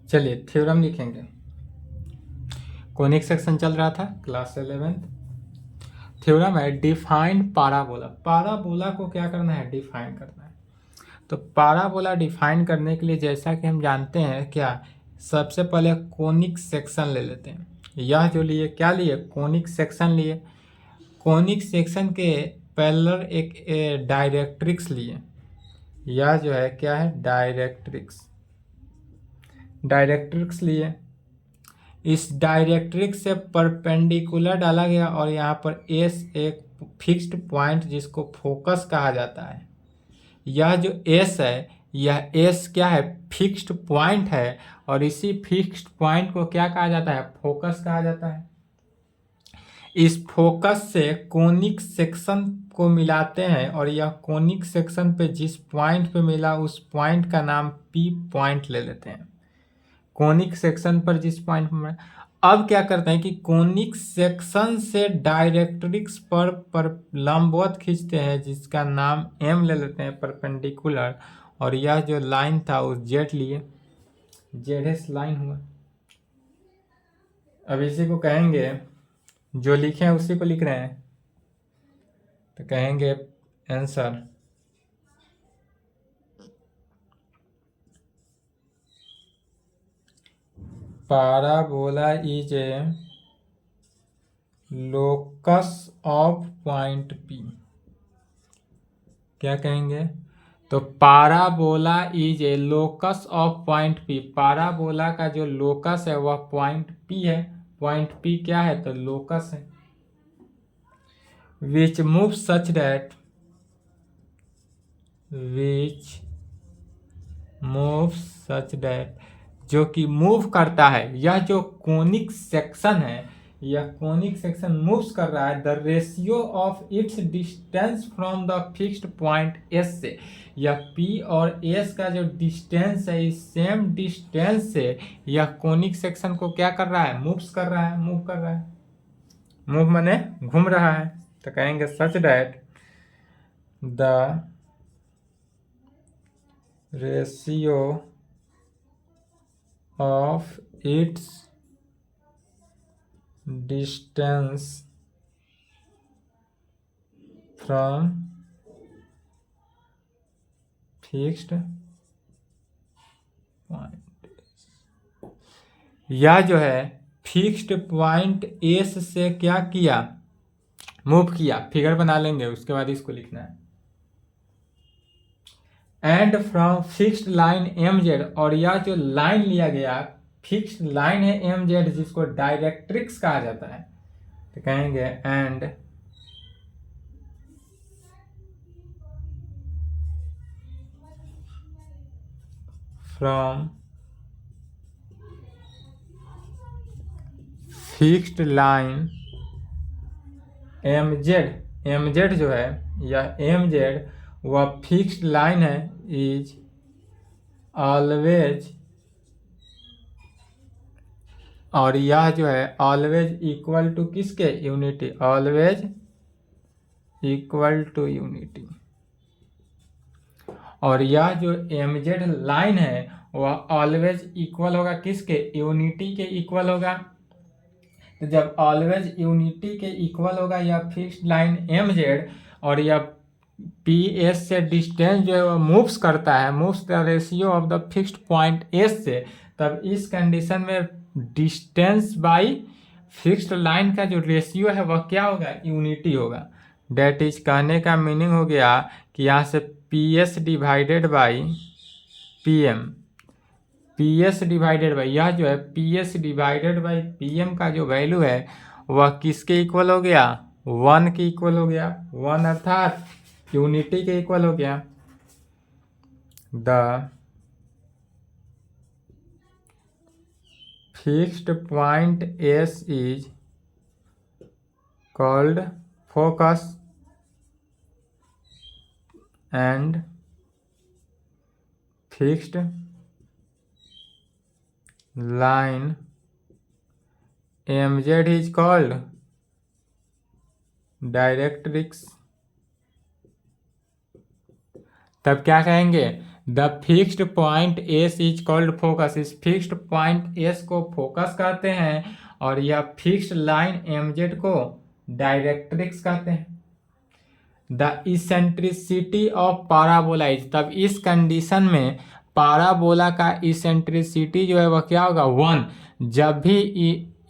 चलिए थ्योरम लिखेंगे। Conic section चल रहा था क्लास 11th। थ्योरम है डिफाइंड पाराबोला। पाराबोला को क्या करना है? डिफाइन करना है। तो पाराबोला डिफाइन करने के लिए जैसा कि हम जानते हैं क्या, सबसे पहले कोनिक सेक्शन ले लेते हैं। यह जो लिए क्या लिए? कोनिक सेक्शन लिए। कोनिक सेक्शन के पैरेलल एक डायरेक्ट्रिक्स लिए। यह जो है क्या है? डायरेक्ट्रिक्स। डायरेक्ट्रिक्स लिए। इस डायरेक्ट्रिक्स से परपेंडिकुलर डाला गया और यहाँ पर एस एक फिक्स्ड पॉइंट जिसको फोकस कहा जाता है। यह जो एस है, यह एस क्या है? फिक्स्ड पॉइंट है और इसी फिक्स्ड पॉइंट को क्या कहा जाता है? फोकस कहा जाता है। इस फोकस से कोनिक सेक्शन को मिलाते हैं और यह कोनिक सेक्शन पे जिस पॉइंट पे मिला उस पॉइंट का नाम पी पॉइंट ले लेते हैं। कोनिक सेक्शन पर जिस पॉइंट में, अब क्या करते हैं कि कोनिक सेक्शन से डायरेक्ट्रिक्स पर लंबवत खींचते हैं जिसका नाम एम ले लेते हैं, परपेंडिकुलर। और यह जो लाइन था उस जेड लिए, जेड एस लाइन हुआ। अब इसी को कहेंगे, जो लिखे हैं उसी को लिख रहे हैं, तो कहेंगे answer parabola is a locus of point P. क्या कहेंगे? तो parabola is a locus of point P. Parabola का जो लोकस है वह पॉइंट पी है। पॉइंट पी क्या है? तो लोकस है। Which move such that, which move such that, जो कि मूव करता है। यह जो कोनिक सेक्शन है, यह कोनिक सेक्शन मूव्स कर रहा है the ratio of its distance from the fixed point S से। यह पी और एस का जो डिस्टेंस है, इस सेम डिस्टेंस से यह कोनिक सेक्शन को क्या कर रहा है? मूव्स कर रहा है, मूव कर रहा है। मूव माने घूम रहा है। तो कहेंगे such that the ratio of its distance from fixed point। यह जो है फिक्स्ड पॉइंट एस से क्या किया? मूव किया। फिगर बना लेंगे, उसके बाद इसको लिखना है। And from fixed line M Z, और यह जो लाइन लिया गया फिक्स्ड लाइन है एम जेड जिसको डायरेक्ट्रिक्स कहा जाता है। तो कहेंगे and from fixed line M Z, M Z जो है यह एम जेड वह फिक्स्ड लाइन है, इज ऑलवेज, और यह जो है ऑलवेज इक्वल टू किसके? Unity. Always equal to unity. और यह जो एम जेड लाइन है वह ऑलवेज इक्वल होगा किसके? यूनिटी के इक्वल होगा। तो जब ऑलवेज यूनिटी के इक्वल होगा यह फिक्स्ड लाइन एम जेड, और यह पी एस से डिस्टेंस जो है वह मूव्स करता है, moves the ratio of the fixed point S से, तब इस कंडीशन में डिस्टेंस बाई फिक्स्ड लाइन का जो रेशियो है वह क्या होगा? यूनिटी होगा। डेट इज कहने का मीनिंग हो गया कि यहाँ से P S divided by P M, P S divided by, यह जो है P S divided by P M का जो वैल्यू है वह किसके इक्वल हो गया? 1 के इक्वल हो गया। 1 अर्थात यूनिटी के इक्वल हो गया। The fixed point S is called focus and fixed line M Z is called directrix. तब क्या कहेंगे? The fixed point S is called focus. इस फिक्स्ड पॉइंट एस को फोकस कहते हैं और यह फिक्स्ड लाइन एम जेड को डायरेक्ट्रिक्स कहते हैं। The eccentricity of parabola is, तब इस कंडीशन में पाराबोला का इसेंट्रिसिटी जो है वह क्या होगा 1। जब भी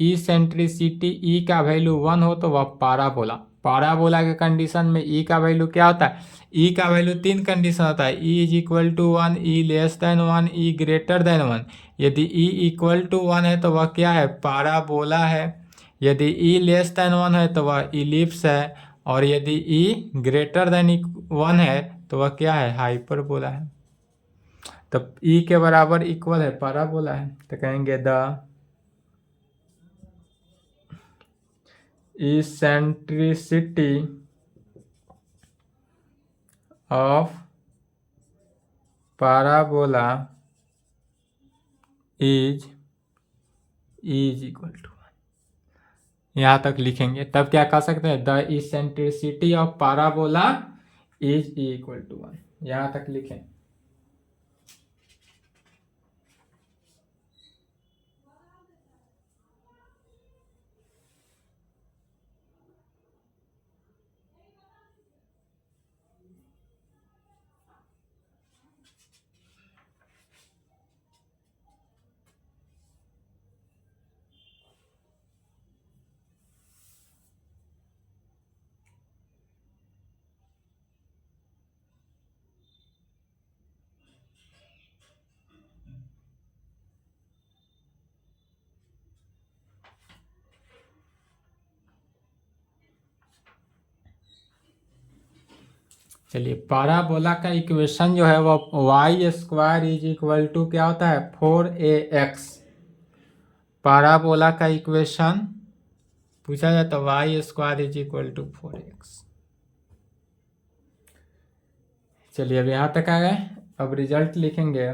इसेंट्रिसिटी ई का वैल्यू 1 हो तो वह पाराबोला। पाराबोला के कंडीशन में ई का वैल्यू क्या होता है, ई का वैल्यू 3 कंडीशन होता है, E is equal to 1, E less than 1, E greater than 1। यदि ई इक्वल टू 1 है तो वह क्या है, पाराबोला है। यदि ई लेस देन 1 है तो वह इलिप्स है, और यदि ई ग्रेटर देन 1 है तो वह क्या है, हाइपरबोला है। तब ई के बराबर इक्वल है, पाराबोला है। तो कहेंगे the eccentricity of parabola is equal to, यहाँ तक लिखेंगे। तब क्या कह सकते हैं, the eccentricity of parabola is equal to 1, यहाँ तक लिखें। चलिए, पाराबोला का इक्वेशन जो है वो Y square is equal to क्या होता है, 4ax। पाराबोला का इक्वेशन पूछा जाए तो Y square is equal to 4x। चलिए, अब यहाँ तक आ गए। अब रिजल्ट लिखेंगे।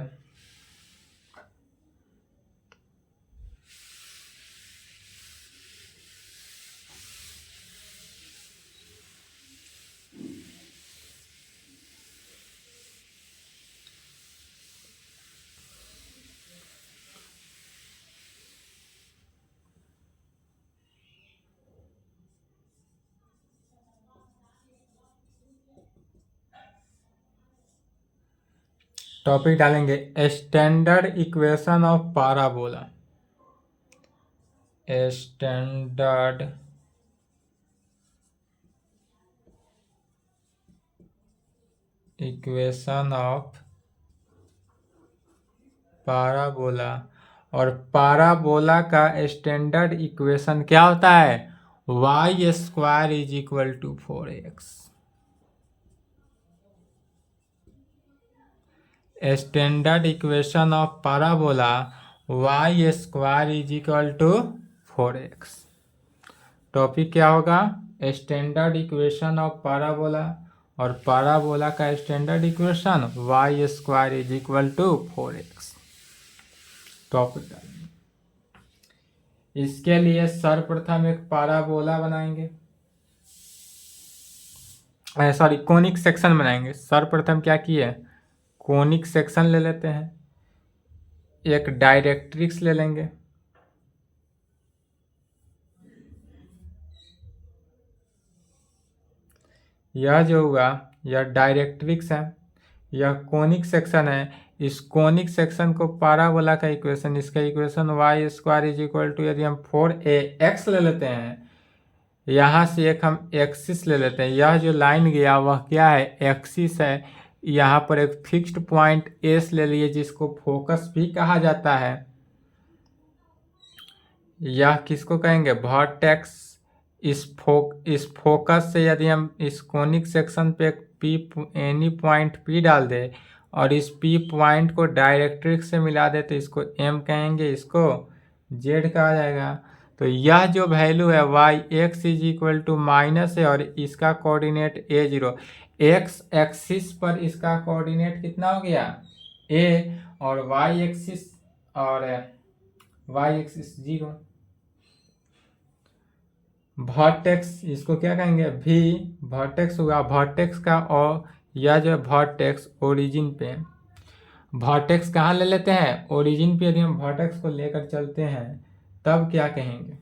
टॉपिक डालेंगे standard equation of parabola. Standard equation of parabola. और पाराबोला का स्टैंडर्ड इक्वेशन क्या होता है, Y square is equal to 4x। Standard equation of parabola Y square is equal to 4x। Topic क्या होगा, स्टैंडर्ड इक्वेशन ऑफ पाराबोला, और parabola का standard equation Y square is equal to 4x। Topic इसके लिए सर्वप्रथम एक parabola बनाएंगे, sorry conic section बनाएंगे। सर्वप्रथम क्या किए, कोनिक सेक्शन ले लेते हैं, एक डायरेक्ट्रिक्स ले लेंगे। यह जो हुआ यह डायरेक्ट्रिक्स है, यह कोनिक सेक्शन है। इस कोनिक सेक्शन को पाराबोला का इक्वेशन, इसका equation Y square is equal to, यदि हम 4ax ले लेते हैं, यहाँ से एक हम एक्सिस ले लेते हैं। यह जो लाइन गया वह क्या है, एक्सिस है। यहाँ पर एक फिक्स्ड पॉइंट एस ले लिए जिसको फोकस भी कहा जाता है। यह किसको कहेंगे, वर्टेक्स। इस फोकस से यदि हम इस कोनिक सेक्शन पे पी एनी पॉइंट पी डाल दे और इस पी पॉइंट को डायरेक्ट्रिक्स से मिला दे तो इसको एम कहेंगे, इसको जेड कहा जाएगा। तो यह जो वैल्यू है Y X is equal to minus है और इसका कोऑर्डिनेट a0। एक्स एक्सिस पर इसका कोऑर्डिनेट कितना हो गया, a, और वाई एक्सिस जीरो। वर्टेक्स इसको क्या कहेंगे, भी वर्टेक्स हुआ। वर्टेक्स का और यह जो वर्टेक्स ओरिजिन पे वर्टेक्स कहाँ ले लेते हैं, ओरिजिन पे यदि हम वर्टेक्स को लेकर चलते हैं तब क्या कहेंगे।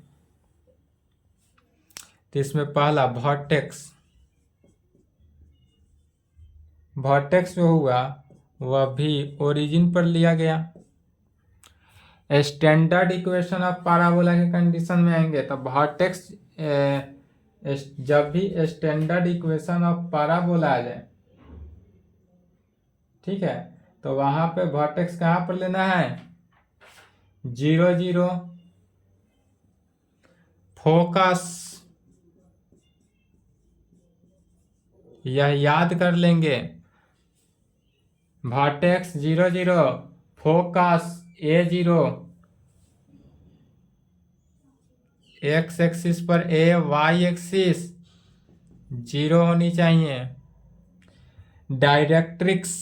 तो इसमें पहला वर्टेक्स जो हुआ वह भी ओरिजिन पर लिया गया। स्टैंडर्ड इक्वेशन ऑफ पाराबोला के कंडीशन में आएंगे तो वर्टेक्स जब भी स्टैंडर्ड इक्वेशन ऑफ पाराबोला आ जाए, ठीक है, तो वहां पे वर्टेक्स कहाँ पर लेना है, 0 0 फोकस, यह याद कर लेंगे। Vertex 0 0 focus A0, X axis पर A, वाई एक्सिस 0 होनी चाहिए। डायरेक्ट्रिक्स,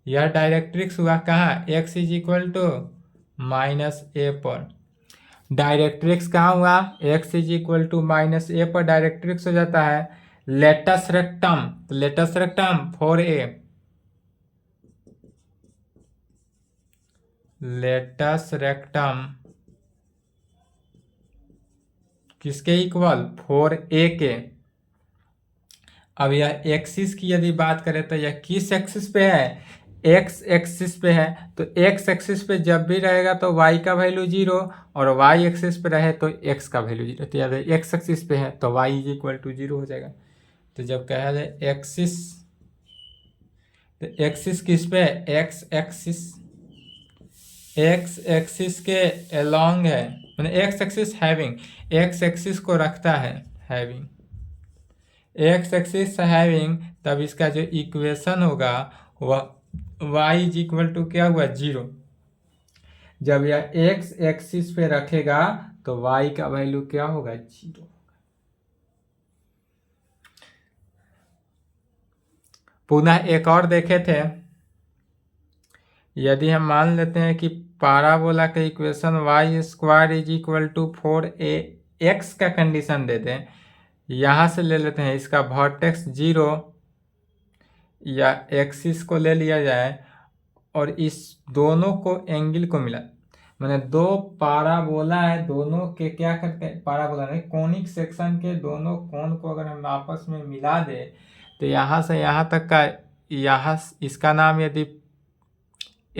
यह डायरेक्ट्रिक्स हुआ कहाँ, x is equal to -a पर। डायरेक्ट्रिक्स कहाँ हुआ, x is equal to -a पर डायरेक्ट्रिक्स हो जाता है। लेटस रेक्टम, तो latus rectum 4a, latus rectum किसके इक्वल, 4a के। अब यह एक्सिस की यदि बात करें तो यह किस एक्सिस पे है, एक्स एक्सिस पे है। तो एक्स एक्सिस पे जब भी रहेगा तो y का वैल्यू 0 और y एक्सिस पे रहे तो x का वैल्यू 0। तो याद है एक्स एक्सिस पे है तो y इज इक्वल टू 0 हो जाएगा। तो जब कहा जाए एक्सिस, तो एक्सिस किस पे है, एक्स एक्सिस के अलोंग है, मैंने x axis having, x axis को रखता है हैविंग, एक्स एक्सिस हैविंग, तब इसका जो इक्वेशन होगा वह y इज इक्वल टू क्या हुआ, 0। जब यह एक्स एक्सिस पे रखेगा तो y का वैल्यू क्या होगा, 0। पुनः एक और देखे थे, यदि हम मान लेते हैं कि पाराबोला का equation Y square is equal to 4ax का कंडीशन देते हैं, यहाँ से ले लेते हैं इसका वर्टेक्स 0 या एक्सिस को ले लिया जाए और इस दोनों को एंगल को मिला, मैंने दो पाराबोला है, दोनों के क्या करते हैं, पाराबोला नहीं कोनिक सेक्शन के दोनों कोण को अगर हम आपस में मिला दे तो यहाँ से यहाँ तक का, यहाँ इसका नाम यदि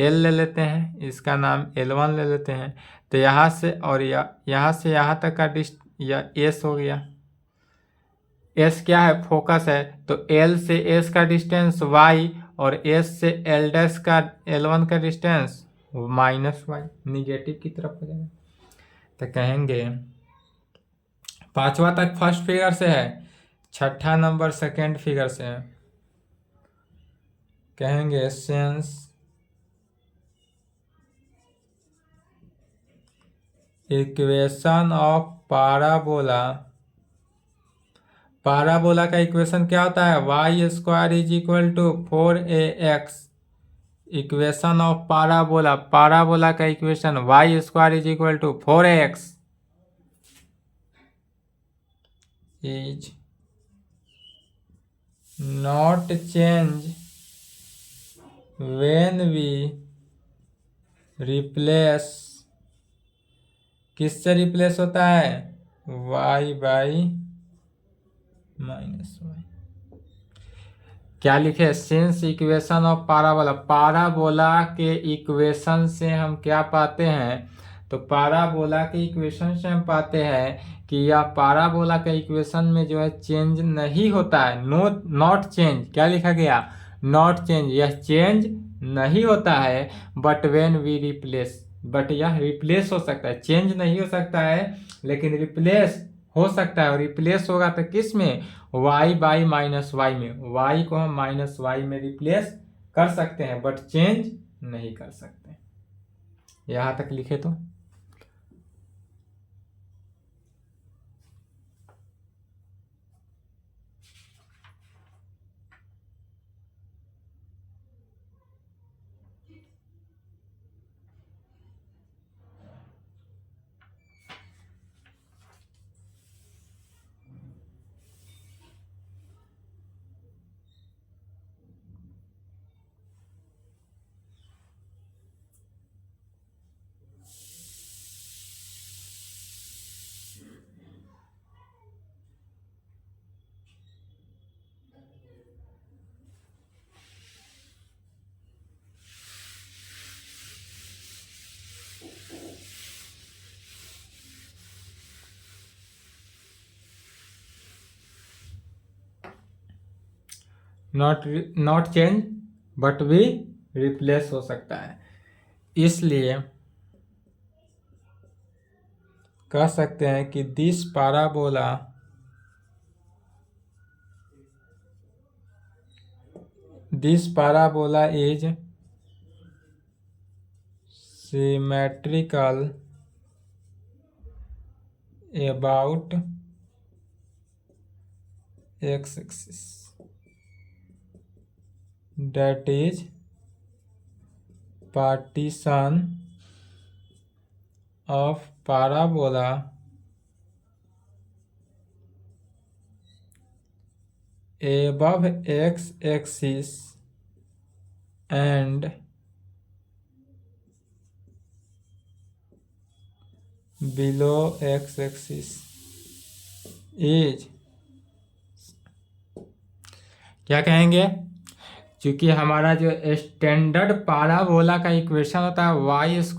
L ले लेते हैं, इसका नाम L1 ले लेते हैं, तो यहाँ से और यहाँ से यहाँ तक का या S हो गया। S क्या है, फोकस है, तो L से S का डिस्टेंस y और S से L डैश का L1 का डिस्टेंस -y, निगेटिव की तरफ हो जाएगा। तो कहेंगे 5वां तक फर्स्ट फिगर से है, 6ठा नंबर सेकेंड फिगर से है। कहेंगे since equation of parabola, parabola का इक्वेशन क्या होता है, Y square is equal to 4ax। Equation of parabola, parabola का equation Y square is equal to 4ax is not change when we replace, किससे replace होता है, y बाई -y। क्या लिखे, since equation of parabola, parabola के equation से हम क्या पाते हैं, तो पाराबोला के इक्वेशन से हम पाते हैं कि यह पाराबोला के इक्वेशन में जो है चेंज नहीं होता है, नॉट चेंज, क्या लिखा गया, नॉट चेंज, यह चेंज नहीं होता है, but when we replace, but यह रिप्लेस हो सकता है, चेंज नहीं हो सकता है लेकिन रिप्लेस हो सकता है। और रिप्लेस होगा तो किस में, y बाई -y में, y को हम -y में रिप्लेस कर सकते हैं बट चेंज नहीं कर सकते। यहां तक लिखे तो नॉट चेंज बट भी रिप्लेस हो सकता है। इसलिए कह सकते हैं कि this parabola is symmetrical about x-axis, that is partition of parabola above x-axis and below x-axis is, क्या कहेंगे, क्योंकि हमारा जो स्टैंडर्ड पाराबोला का इक्वेशन होता है y² =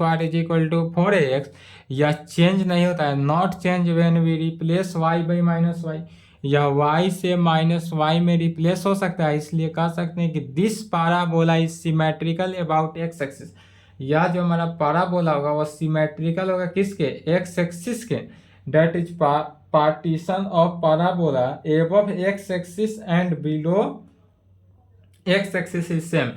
4x, यह चेंज नहीं होता है, not change when we replace y by -y, यह y से -y में रिप्लेस हो सकता है। इसलिए कह सकते हैं कि this parabola is symmetrical about X axis, यह जो हमारा पाराबोला होगा वह सिमेट्रिकल होगा किसके, एक्स एक्सिस के, that is partition of parabola above X axis and below X axis is same.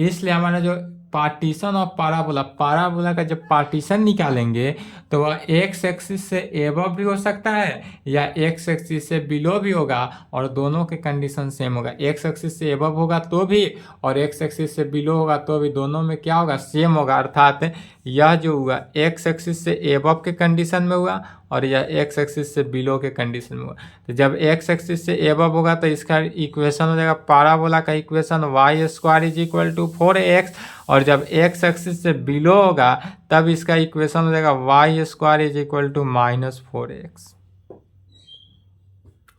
इसलिए हमारा जो पार्टीशन ऑफ पाराबोला का जब पार्टीशन निकालेंगे तो वह एक्स एक्सिस से एबव भी हो सकता है या एक्स एक्सिस से बिलो भी होगा, और दोनों के कंडीशन सेम होगा। एक्स एक्सिस से एबव होगा तो भी और एक्स एक्सिस से बिलो होगा तो भी, दोनों में क्या होगा, सेम होगा। अर्थात यह जो हुआ एक्स एक्सिस से एबव के कंडीशन में हुआ और यह एक्स एक्सिस से बिलो के कंडीशन में हुआ। तो जब एक्स एक्सिस से एबव होगा तो इसका इक्वेशन हो जाएगा, पाराबोला का इक्वेशन y² = 4x, और जब एक्स एक्सिस से बिलो होगा तब इसका इक्वेशन हो जाएगा y² = -4x।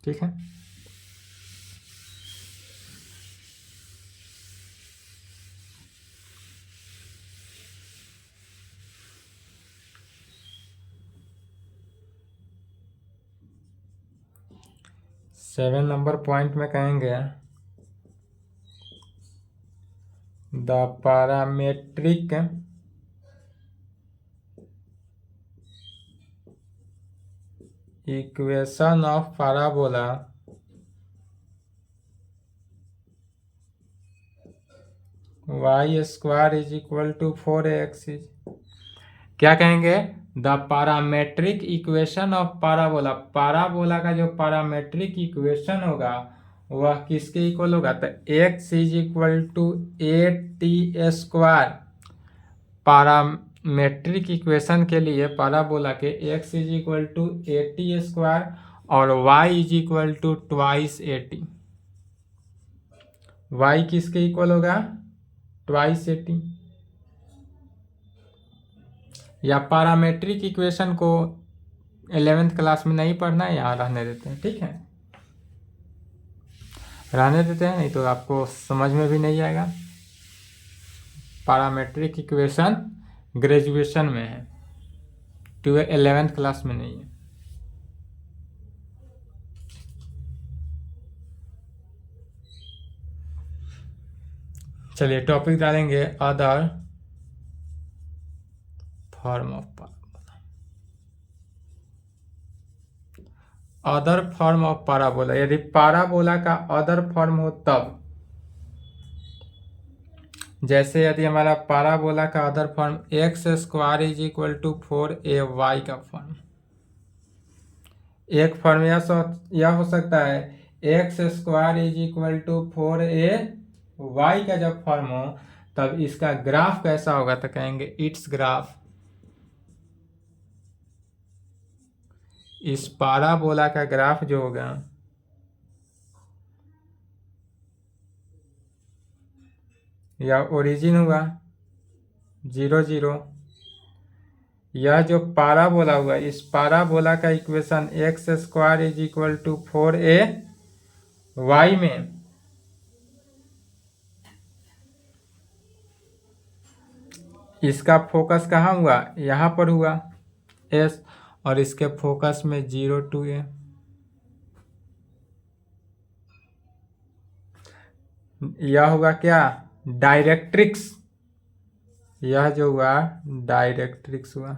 ठीक है। सेवन नंबर पॉइंट में कहेंगे the parametric equation of parabola y² = 4x is, क्या कहेंगे, the parametric equation of parabola का जो पैरामेट्रिक इक्वेशन होगा वह किसके इक्वल होगा, तो x = a² पैरामेट्रिक इक्वेशन के लिए पाराबोला के x = at² और y = 2at। y किसके इक्वल होगा, 2at। या पैरामेट्रिक इक्वेशन को 11th क्लास में नहीं पढ़ना है, यहाँ रहने देते हैं। ठीक है, रहने देते हैं, नहीं तो आपको समझ में भी नहीं आएगा। पैरामेट्रिक इक्वेशन ग्रेजुएशन में है, 11th क्लास में नहीं है। चलिए टॉपिक डालेंगे other form of parabola. Other form of parabola, यदि पाराबोला का अदर फॉर्म हो तब, जैसे यदि हमारा पाराबोला का अदर फॉर्म x² = 4ay का फॉर्म, एक फॉर्म यह हो सकता है x² = 4ay का जब फॉर्म हो तब इसका ग्राफ कैसा होगा, तो कहेंगे इट्स ग्राफ, इस पाराबोला का ग्राफ जो होगा या ओरिजिन हुआ 0 0, यह जो पाराबोला हुआ, इस पाराबोला का इक्वेशन x² = 4ay में इसका फोकस कहाँ हुआ, यहाँ पर हुआ S, और इसके फोकस में 0 2a। यह हुआ क्या, डायरेक्ट्रिक्स, यह जो हुआ डायरेक्ट्रिक्स हुआ।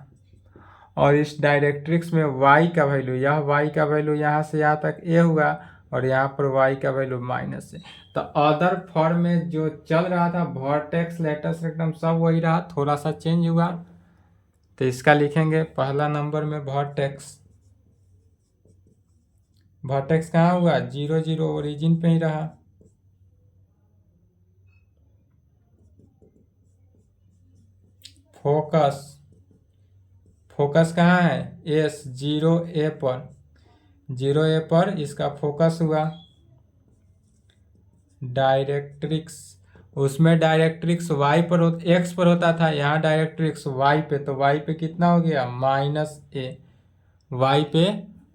और इस डायरेक्ट्रिक्स में y का वैल्यू, यह y का वैल्यू यहाँ से यहाँ तक a हुआ और यहाँ पर y का वैल्यू माइनस है। तो अदर फॉर्म में जो चल रहा था वर्टेक्स लेटस रेक्टम सब वही रहा, थोड़ा सा चेंज हुआ। तो इसका लिखेंगे पहला नंबर में वर्टेक्स, वर्टेक्स कहाँ हुआ, 0 0 ओरिजिन पे ही रहा। फोकस, फोकस कहाँ है, एस 0 a पर, 0 a पर इसका फोकस हुआ। डायरेक्ट्रिक्स, उसमें डायरेक्ट्रिक्स y पर x पर होता था, यहाँ डायरेक्ट्रिक्स y पे, तो y पे कितना हो गया, -a, y पे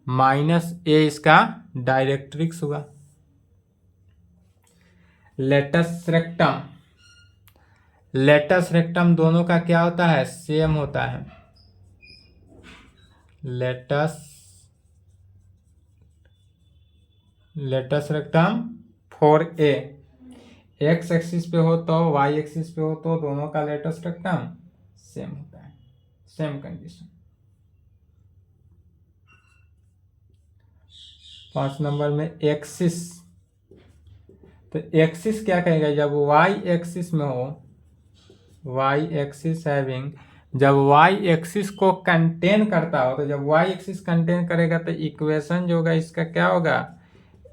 -a इसका डायरेक्ट्रिक्स हुआ। लेटस रेक्टम, लेटस रेक्टम दोनों का क्या होता है, सेम होता है। Latus, latus rectum 4a, X axis पे हो तो वाई एक्सिस पे हो तो दोनों का लेटस रेक्टम सेम होता है, सेम कंडीशन। 5 नंबर में एक्सिस, तो एक्सिस क्या कहेगा, जब वाई एक्सिस में हो, वाई एक्सिस हैविंग, जब वाई एक्सिस को कंटेन करता हो, तो जब वाई एक्सिस कंटेन करेगा तो इक्वेशन जो होगा इसका क्या होगा,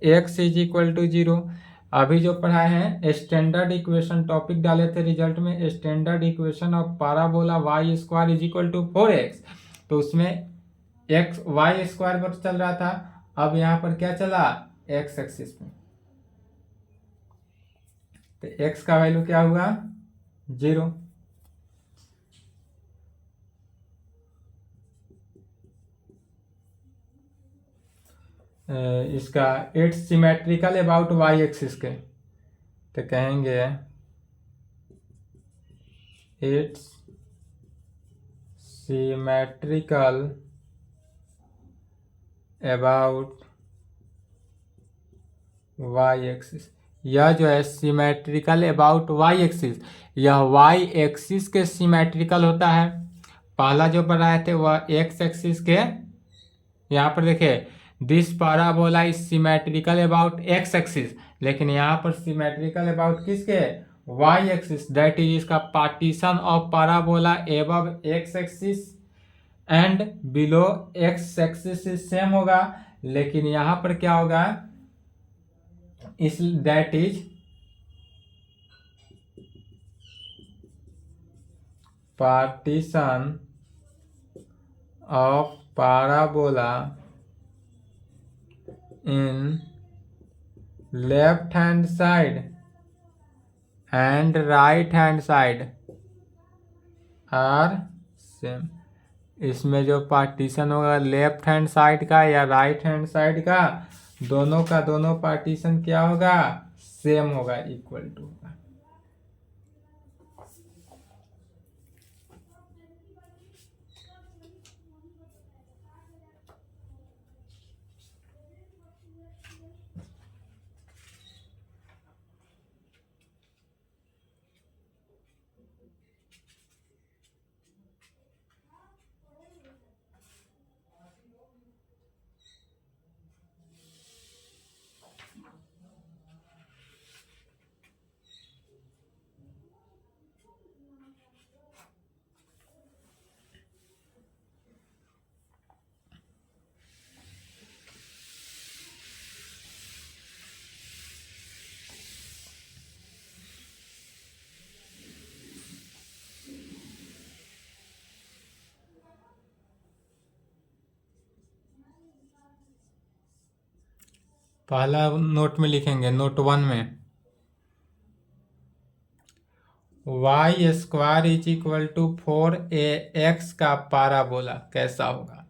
x इज इक्वल टू 0। अभी जो पढ़ाए हैं स्टैंडर्ड इक्वेशन टॉपिक डाले थे रिजल्ट में, standard equation of parabola Y square is equal to 4x, तो उसमें x वाई स्क्वायर पर चल रहा था, अब यहाँ पर क्या चला, x एक्सिस में, तो x का वैल्यू क्या हुआ, 0। इसका it's symmetrical about Y axis के, तो कहेंगे it's symmetrical about Y axis. यह जो है सिमेट्रिकल अबाउट वाई एक्सिस, यह वाई एक्सिस के सिमेट्रिकल होता है। पहला जो बनाए थे वह एक्स एक्सिस के, यहाँ पर देखिए this parabola is symmetrical about X axis, लेकिन यहाँ पर सिमेट्रिकल अबाउट किसके, वाई एक्सिस, दैट इज इसका partition of parabola above X axis and below X axis same होगा, लेकिन यहाँ पर क्या होगा, इस that is partition of parabola in left hand side and right hand side are same। इसमें जो पार्टीशन होगा लेफ्ट हैंड साइड का या राइट हैंड साइड का, दोनों का दोनों पार्टीशन क्या होगा, सेम होगा, इक्वल टू होगा। पहला नोट में लिखेंगे, नोट 1 में Y square is equal to 4ax का पैराबोला कैसा होगा।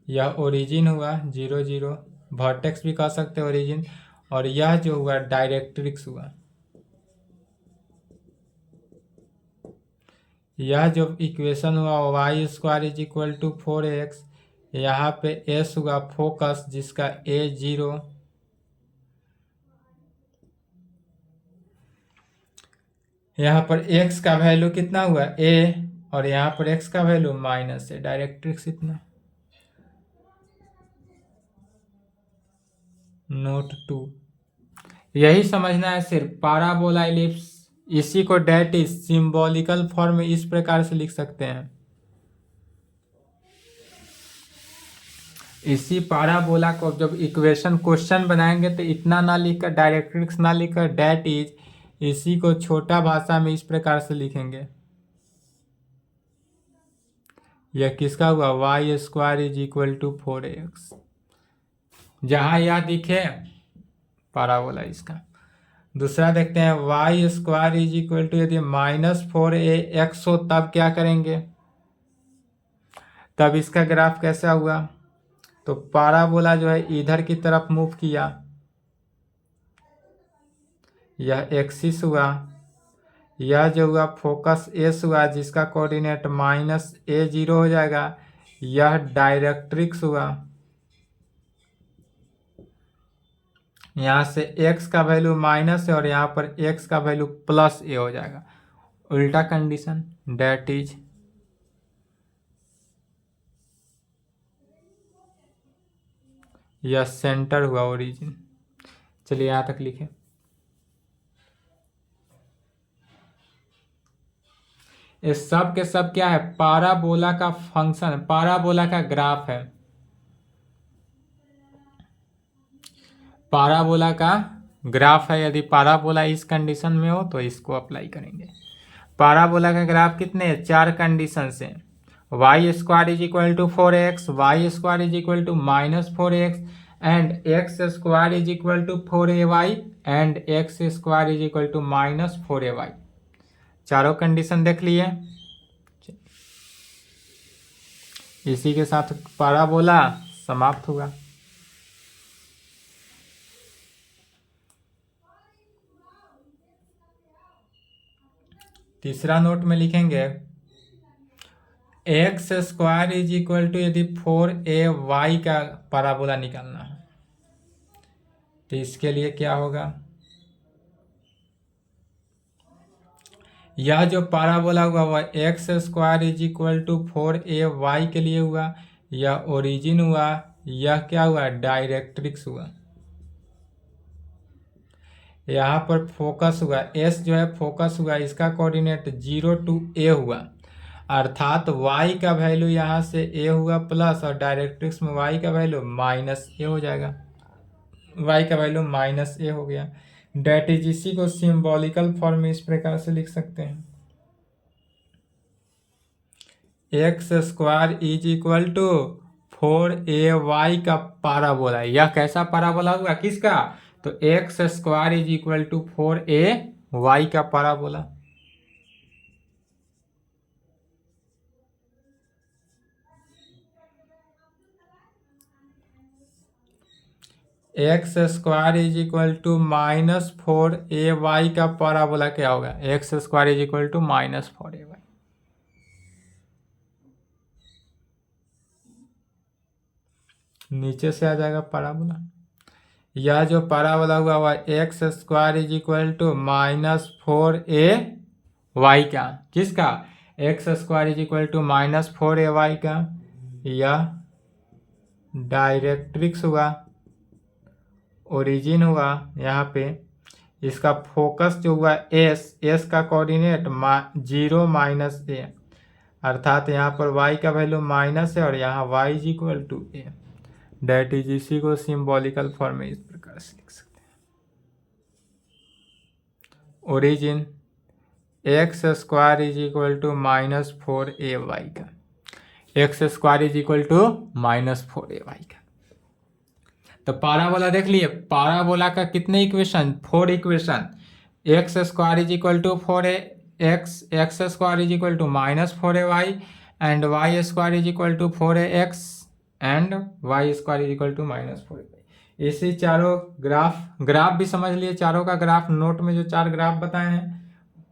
यह ओरिजिन हुआ 0 0, वर्टेक्स भी कह सकते हैं ओरिजिन, और यह जो हुआ डायरेक्ट्रिक्स हुआ, यह जो इक्वेशन हुआ Y square is equal to 4x, यहाँ पे एस हुआ फोकस जिसका ए 0, यहाँ पर x का वैल्यू कितना हुआ a, और यहाँ पर x का वैल्यू -a, डायरेक्ट्रिक्स इतना। नोट 2, यही समझना है सिर्फ पाराबोला इलिप्स, इसी को डेट इज सिंबॉलिकल फॉर्म में इस प्रकार से लिख सकते हैं। इसी पाराबोला को जब इक्वेशन क्वेश्चन बनाएंगे तो इतना ना लिखकर, डायरेक्ट्रिक्स ना लिखकर, डेट इज, इसी को छोटा भाषा में इस प्रकार से लिखेंगे। यह किसका हुआ Y square is equal to 4x, जहां यह दिखे पाराबोला इसका। दूसरा देखते हैं Y square is equal to, यदि -4ax हो तब क्या करेंगे, तब इसका ग्राफ कैसा हुआ, तो पाराबोला जो है इधर की तरफ मूव किया, यह एक्सिस हुआ, यह जो हुआ फोकस एस हुआ जिसका कोऑर्डिनेट -a0 हो जाएगा, यह डायरेक्ट्रिक्स हुआ, यहाँ से x का वैल्यू माइनस है और यहाँ पर x का वैल्यू +a हो जाएगा, उल्टा कंडीशन, डेट इज यह सेंटर हुआ ओरिजिन। चलिए यहाँ तक लिखें। ये सब के सब क्या है, पाराबोला का फंक्शन, पाराबोला का ग्राफ है, पाराबोला का ग्राफ है। यदि पाराबोला इस कंडीशन में हो तो इसको अप्लाई करेंगे। पाराबोला का ग्राफ कितने हैं, 4 कंडीशन से, Y square is equal to 4x, Y square is equal to -4x, and X square is equal to 4ay, and X square is equal to -4ay। चारों कंडीशन देख लिए। इसी के साथ पाराबोला समाप्त हुआ। तीसरा नोट में लिखेंगे X square is equal to, यदि 4ay का पाराबोला निकालना है तो इसके लिए क्या होगा, यह जो पाराबोला हुआ वह X square is equal to 4ay के लिए हुआ, यह ओरिजिन हुआ, यह क्या हुआ डायरेक्ट्रिक्स हुआ, यहाँ पर फोकस हुआ, एस जो है फोकस हुआ, इसका कोऑर्डिनेट 0 to a हुआ, अर्थात y का वैल्यू यहाँ से a हुआ प्लस, और डायरेक्ट्रिक्स में y का वैल्यू -a हो जाएगा, y का वैल्यू -a हो गया, डेट इज, इसी को सिंबॉलिकल फॉर्म में इस प्रकार से लिख सकते हैं, X square is equal to 4ay का पाराबोला। यह कैसा पाराबोला हुआ, किसका, तो X square is equal to 4ay का parabola. X square is equal to -4ay का पाराबोला क्या होगा, X square is equal to -4ay। नीचे से आ जाएगा पाराबोला। यह जो पाराबोला हुआ हुआ X square is equal to -4ay का, किसका, X square is equal to -4ay का, यह डायरेक्ट्रिक्स हुआ, ओरिजिन हुआ, यहाँ पे इसका फोकस जो हुआ एस का कोऑर्डिनेट 0 -a, अर्थात यहाँ पर y का वैल्यू माइनस है और यहाँ y is equal to a, that is, इसी को सिंबॉलिकल फॉर्म में इस प्रकार से लिख सकते हैं, origin X square is equal to -4ay का, X square is equal to -4ay का। तो पाराबोला देख लिए, पाराबोला का कितने equation, 4 equation, X square is equal to 4x, X square is equal to -4ay, and Y square is equal to 4ax, and Y square is equal to -4ay। इसी चारों graph भी समझ लिए, चारों का ग्राफ, नोट में जो 4 graph बताए हैं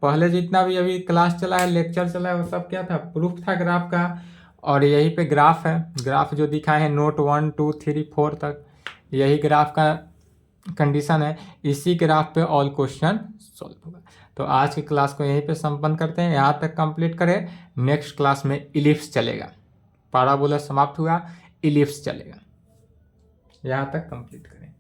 पहले जितना भी अभी क्लास चला है, लेक्चर चला है, वो सब क्या था, प्रूफ था ग्राफ का। और यहीं पे ग्राफ है, ग्राफ जो दिखाए हैं नोट 1 2 3 4 तक, यही ग्राफ का कंडीशन है। इसी ग्राफ पे ऑल क्वेश्चन सॉल्व होगा। तो आज की क्लास को यहीं पे संपन्न करते हैं, यहाँ तक कंप्लीट करें। नेक्स्ट क्लास में इलिप्स चलेगा, पाराबोला समाप्त हुआ, इलिप्स चलेगा। यहाँ तक कंप्लीट करें।